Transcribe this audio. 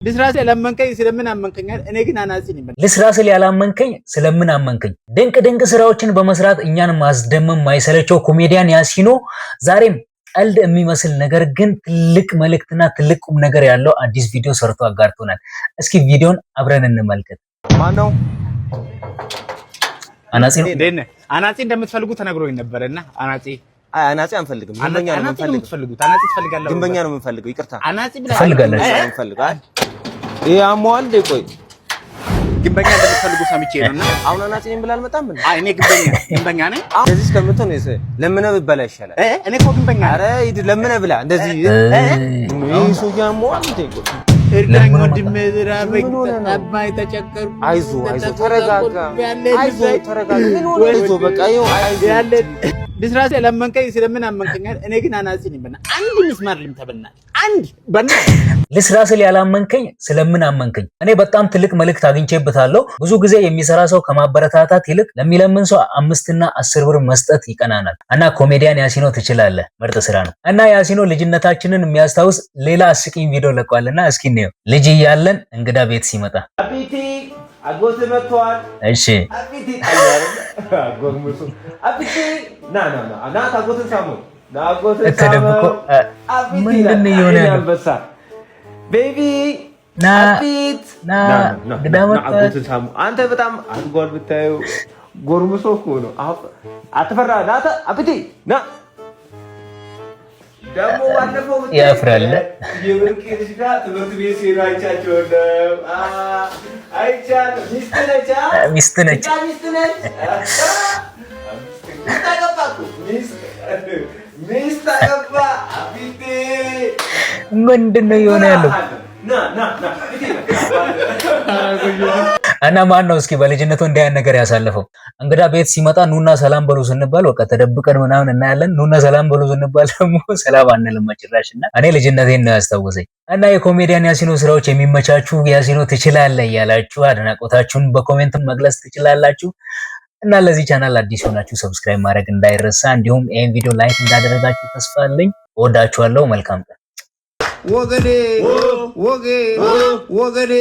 ልስራስ ያላመንከኝ ስለምን አመንከኛል? እኔ ግን አናጺ ነኝ። ልስራስ ያላመንከኝ ስለምን አመንከኝ? ድንቅ ስራዎችን በመስራት እኛን ማስደመም ማይሰለቸው ኮሜዲያን ያሲኖ ዛሬም ቀልድ የሚመስል ነገር ግን ትልቅ መልእክትና ትልቅ ቁም ነገር ያለው አዲስ ቪዲዮ ሰርቶ አጋርቶናል። እስኪ ቪዲዮን አብረን እንመልከት። ማን ነው? አናጺ ነው። አናጺ እንደምትፈልጉ ተነግሮኝ ነበርና አናጺ አንፈልግም። ግንበኛ ነው የምንፈልገው። አናጺ ትፈልጋለህ? ግንበኛ ነው የምንፈልገው። ይቅርታ አናጺ ብለህ ፈልጋለህ? ይሄ አሟል ቆይ ግንበኛ እንደምትፈልጉ ሰምቼ ነውና አሁን አናጺ ነኝ ብለህ አልመጣም እንዴ? እኔ ግንበኛ ነኝ። እንደዚህ እስከምትሆን ለምነህ ብበላ ይሻላል። እኔ እኮ ግንበኛ ኧረ ሂድ ለምነህ ብላ። እንደዚህ ይሄ ሰው ያሟል እንዴ? እርዳኝ ወንድሜ ዝራበኝ ተጣባይ ተጨቀሩ። አይዞህ ተረጋጋ። ምን ሆነ? አይዞህ በቃ ይኸው ያለ ልስራስ ያላመንከኝ ስለምን አመንከኛል? እኔ ግን አናጺ ነኝ። አንድ ምስማር ልምተበናል አንድ ልስራስ ያላመንከኝ ስለምን አመንከኝ? እኔ በጣም ትልቅ መልእክት አግኝቼበታለሁ። ብዙ ጊዜ የሚሰራ ሰው ከማበረታታት ይልቅ ለሚለምን ሰው 5 እና 10 ብር መስጠት ይቀናናል። እና ኮሜዲያን ያሲኖ ትችላለህ፣ ምርጥ ስራ ነው። እና ያሲኖ ልጅነታችንን የሚያስታውስ ሌላ አስቂኝ ቪዲዮ ለቋልና እስኪ እንየው። ልጅ እያለን እንግዳ ቤት ሲመጣ አቢቲ አጎት መጥቷል። እሺ አቢቲ ታያለ አጎርሙሱ አቢቲ ና ታጎትን ሳሙ ታጎትን ተደብቆ ምንድን ነው የሆነ አንበሳ ቤቢ ና አቢት ና እንግዳ መጣ። አጎትን ሳሙ አንተ በጣም አድጓል ብታዩ ጎርሙሶ እኮ ነው። አትፈራ ናታ አቢቲ ና ደግሞ ባለፈው ያፍራል። የብርቅ ልጅ ጋር ትምህርት ቤት ሲሄዱ አይቻቸው ነው። አይቻለሁ። ሚስት ነች። ሚስት አገባ። አቢቴ ምንድን ነው የሆነ ያለው? እና ማን ነው እስኪ በልጅነቱ እንዲህ አይነት ነገር ያሳለፈው? እንግዳ ቤት ሲመጣ ኑና ሰላም በሉ ስንባል በቃ ተደብቀን ምናምን እናያለን። ኑና ሰላም በሉ ስንባል ደግሞ ሰላም አንልም ጭራሽና እኔ ልጅነቴን ነው ያስታወሰኝ። እና የኮሜዲያን ያሲኖ ስራዎች የሚመቻችሁ ያሲኖ ትችላለህ እያላችሁ አድናቆታችሁን በኮሜንት መግለጽ ትችላላችሁ። እና ለዚህ ቻናል አዲስ ሆናችሁ ሰብስክራይብ ማድረግ እንዳይረሳ፣ እንዲሁም ይሄን ቪዲዮ ላይክ እንዳደረጋችሁ ተስፋ አለኝ። እወዳችኋለሁ። መልካም ቀን ወገኔ ወገኔ